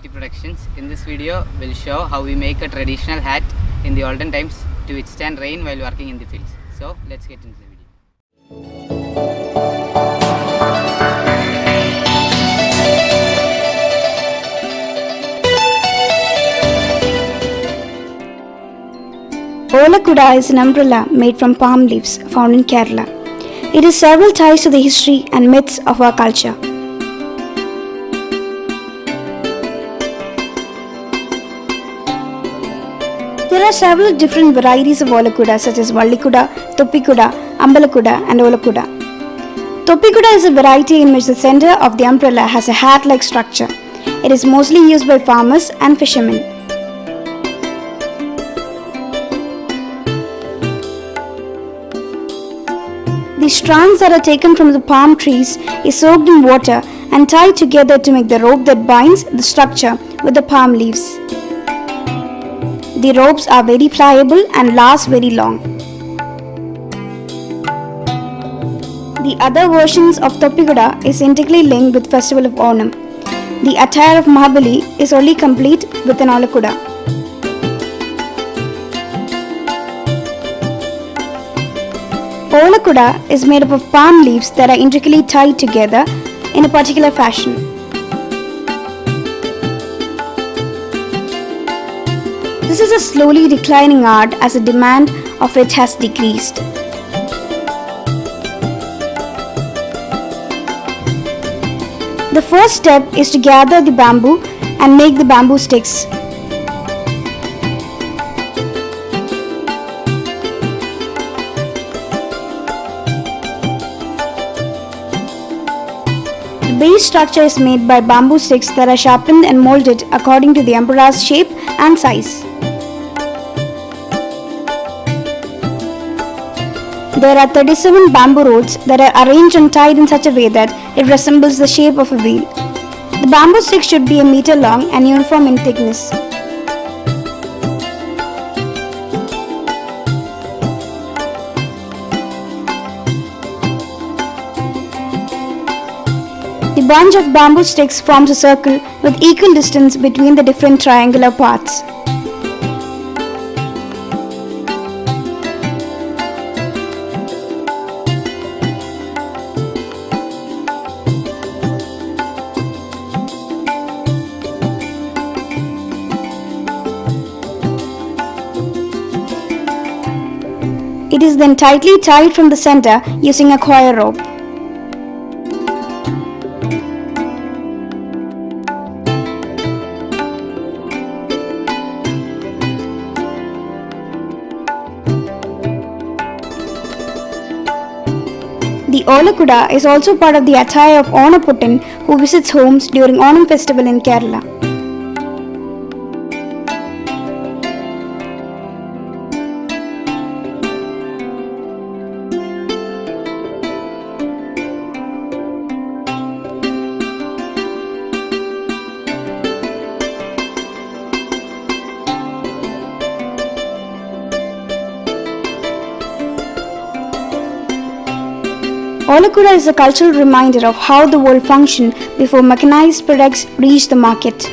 IT Productions. In this video, we'll show how we make a traditional hat in the olden times to withstand rain while working in the fields. So, let's get into the video. Ola Kuda is an umbrella made from palm leaves found in Kerala. It has several ties to the history and myths of our culture. There are several different varieties of Ola Kuda such as Valli Kuda, Thoppi Kuda, Ambala Kuda and Ola Kuda. Thoppi Kuda is a variety in which the center of the umbrella has a hat-like structure. It is mostly used by farmers and fishermen. The strands that are taken from the palm trees is soaked in water and tied together to make the rope that binds the structure with the palm leaves. The ropes are very pliable and last very long. The other versions of Thoppi Kuda is intricately linked with festival of Onam. The attire of Mahabali is only complete with an Ola Kuda. Ola Kuda is made up of palm leaves that are intricately tied together in a particular fashion. This is a slowly declining art as the demand of it has decreased. The first step is to gather the bamboo and make the bamboo sticks. The base structure is made by bamboo sticks that are sharpened and molded according to the umbrella's shape and size. There are 37 bamboo rods that are arranged and tied in such a way that it resembles the shape of a wheel. The bamboo stick should be a meter long and uniform in thickness. The bunch of bamboo sticks forms a circle with equal distance between the different triangular parts. It is then tightly tied from the center using a coir rope. The Ola Kuda is also part of the attire of Onaputtan who visits homes during Onam festival in Kerala. Ola Kuda is a cultural reminder of how the world functioned before mechanized products reached the market.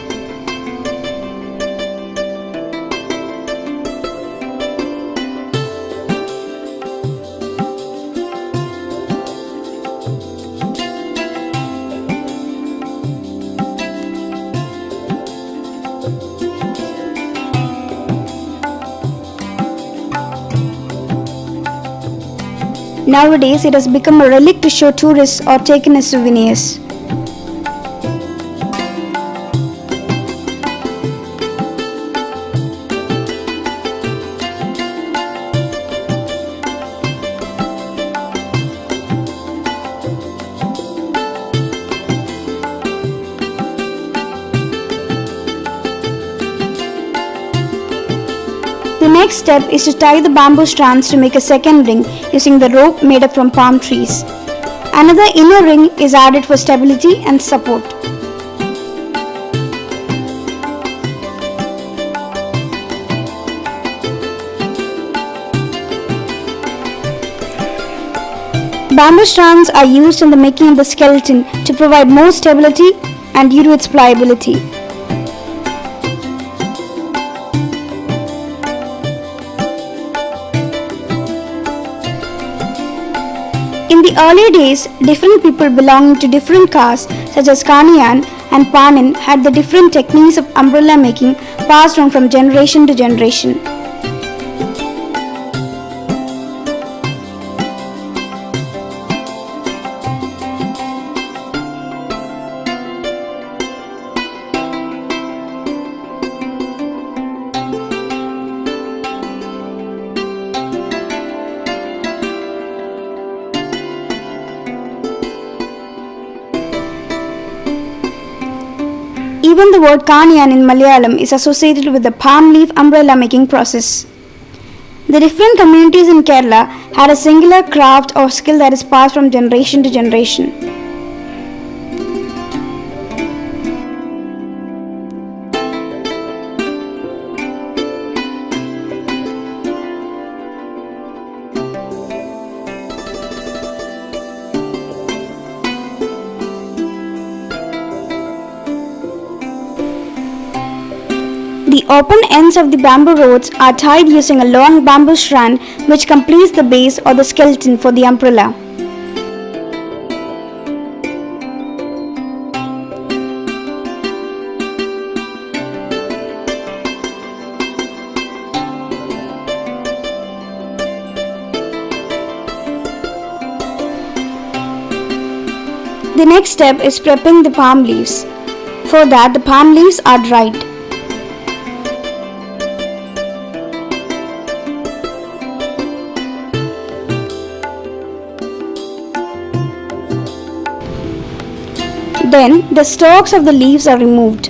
Nowadays, it has become a relic to show tourists or taken as souvenirs. The next step is to tie the bamboo strands to make a second ring using the rope made up from palm trees. Another inner ring is added for stability and support. Bamboo strands are used in the making of the skeleton to provide more stability and due to its pliability. the early days, different people belonging to different castes such as Kaniyan and Panin had the different techniques of umbrella making passed on from generation to generation. Even the word Kaniyan in Malayalam is associated with the palm leaf umbrella making process. The different communities in Kerala had a singular craft or skill that is passed from generation to generation. The open ends of the bamboo rods are tied using a long bamboo strand which completes the base or the skeleton for the umbrella. The next step is prepping the palm leaves. For that, the palm leaves are dried. Then, the stalks of the leaves are removed.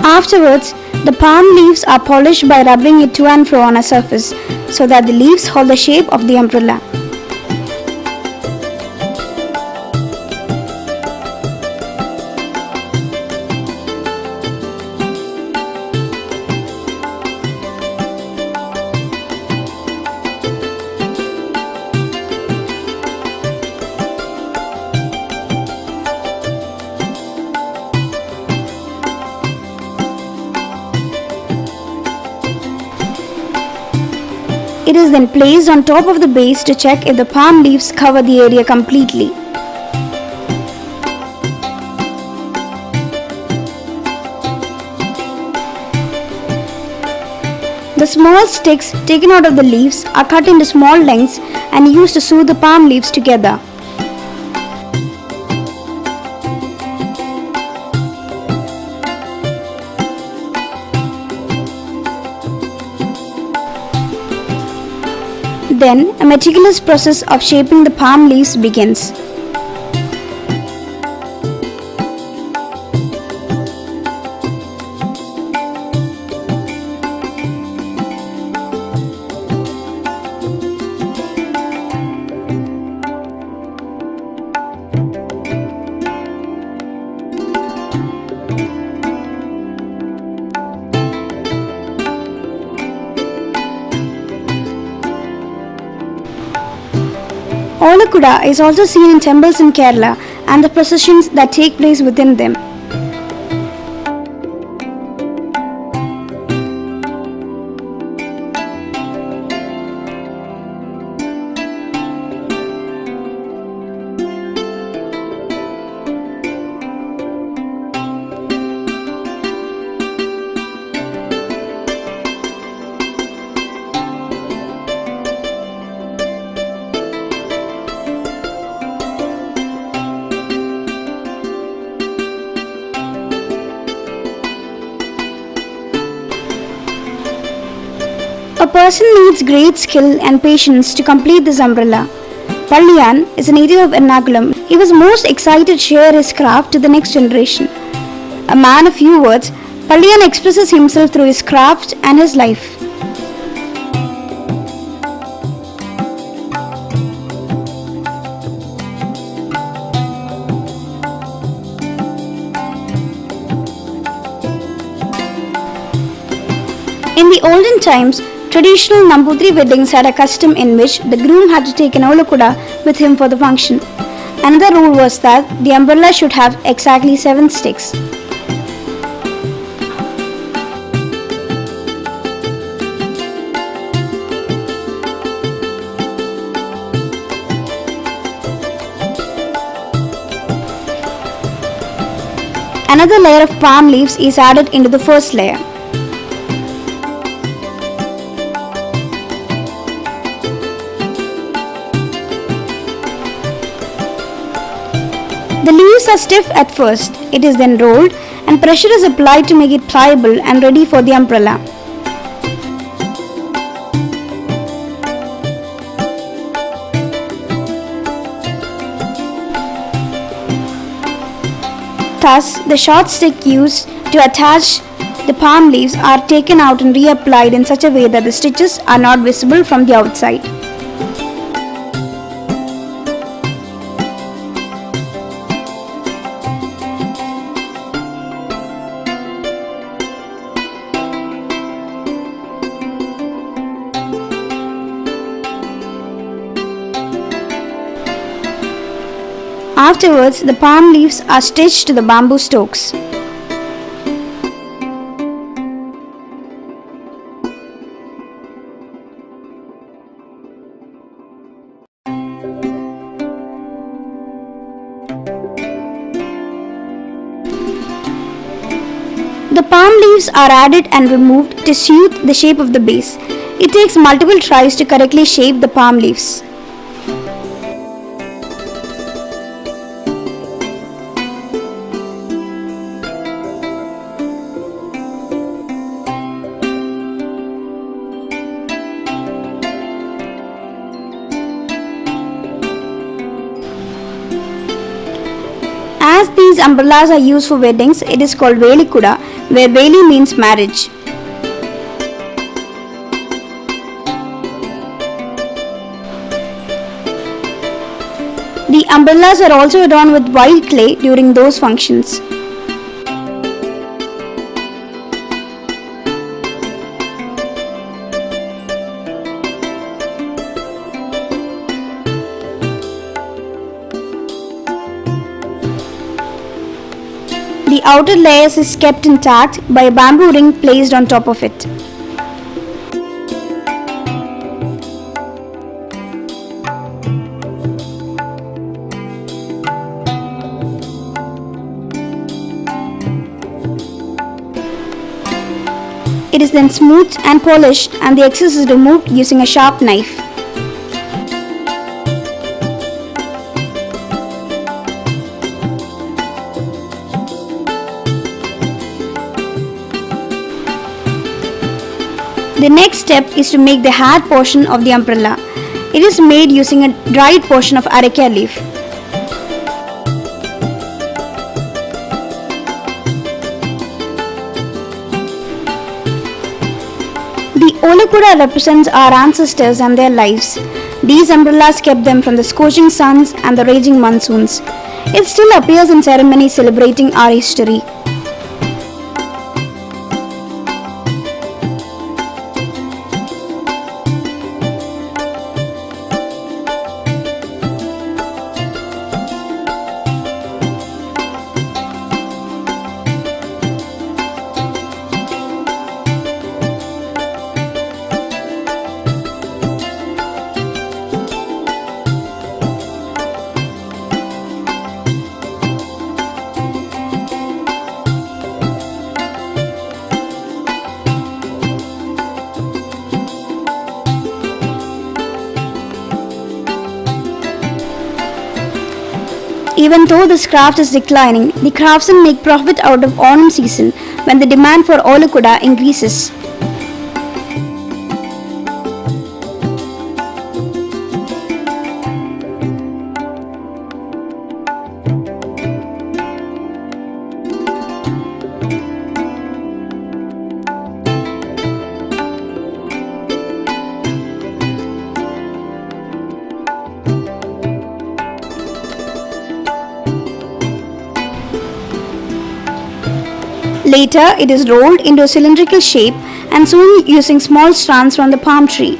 Afterwards, the palm leaves are polished by rubbing it to and fro on a surface so that the leaves hold the shape of the umbrella. It is then placed on top of the base to check if the palm leaves cover the area completely. The small sticks taken out of the leaves are cut into small lengths and used to sew the palm leaves together. Then, a meticulous process of shaping the palm leaves begins. Ola Kuda is also seen in temples in Kerala and the processions that take place within them. A person needs great skill and patience to complete this umbrella. Palliyan is a native of Ernakulam. He was most excited to share his craft to the next generation. A man of few words, Palliyan expresses himself through his craft and his life. the olden times, traditional Nambudri weddings had a custom in which the groom had to take an Ola Kuda with him for the function. Another rule was that the umbrella should have exactly 7 sticks. Another layer of palm leaves is added into the first layer. The leaves are stiff at first. It is then rolled and pressure is applied to make it pliable and ready for the umbrella. Thus, the short stick used to attach the palm leaves are taken out and reapplied in such a way that the stitches are not visible from the outside. Afterwards, the palm leaves are stitched to the bamboo stalks. The palm leaves are added and removed to suit the shape of the base. It takes multiple tries to correctly shape the palm leaves. As these umbrellas are used for weddings, it is called Veli Kuda, where Veli means marriage. The umbrellas are also adorned with wild clay during those functions. The outer layers is kept intact by a bamboo ring placed on top of it. It is then smoothed and polished and the excess is removed using a sharp knife. The next step is to make the hat portion of the umbrella. It is made using a dried portion of areca leaf. The Ola Kuda represents our ancestors and their lives. These umbrellas kept them from the scorching suns and the raging monsoons. It still appears in ceremonies celebrating our history. Even though this craft is declining, the craftsmen make profit out of Onam season when the demand for Ola Kuda increases. Later, it is rolled into a cylindrical shape and soon using small strands from the palm tree.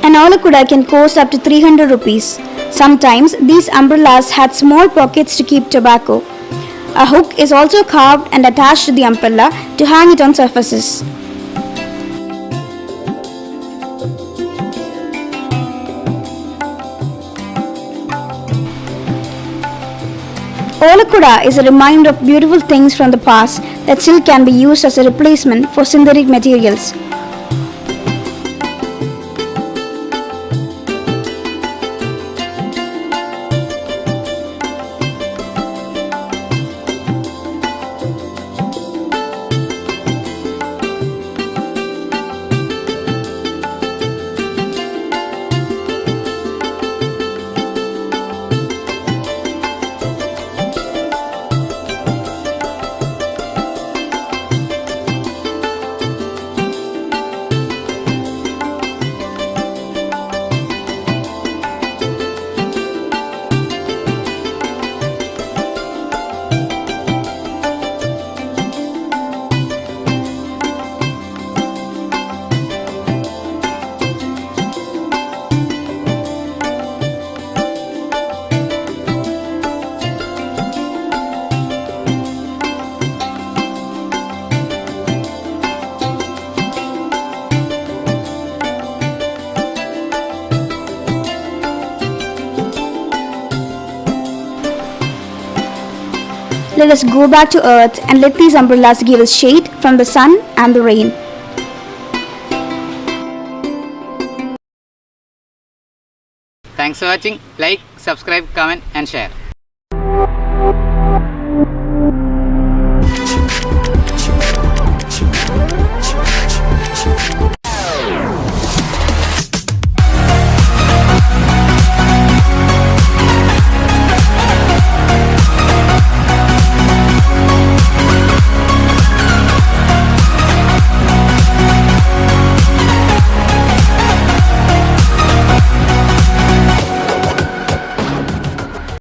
An Ola Kuda can cost up to 300 rupees. Sometimes these umbrellas had small pockets to keep tobacco. A hook is also carved and attached to the umbrella to hang it on surfaces. Ola Kuda is a reminder of beautiful things from the past that still can be used as a replacement for synthetic materials. Let us go back to earth and let these umbrellas give us shade from the sun and the rain. Thanks for watching. Like, subscribe, comment and share.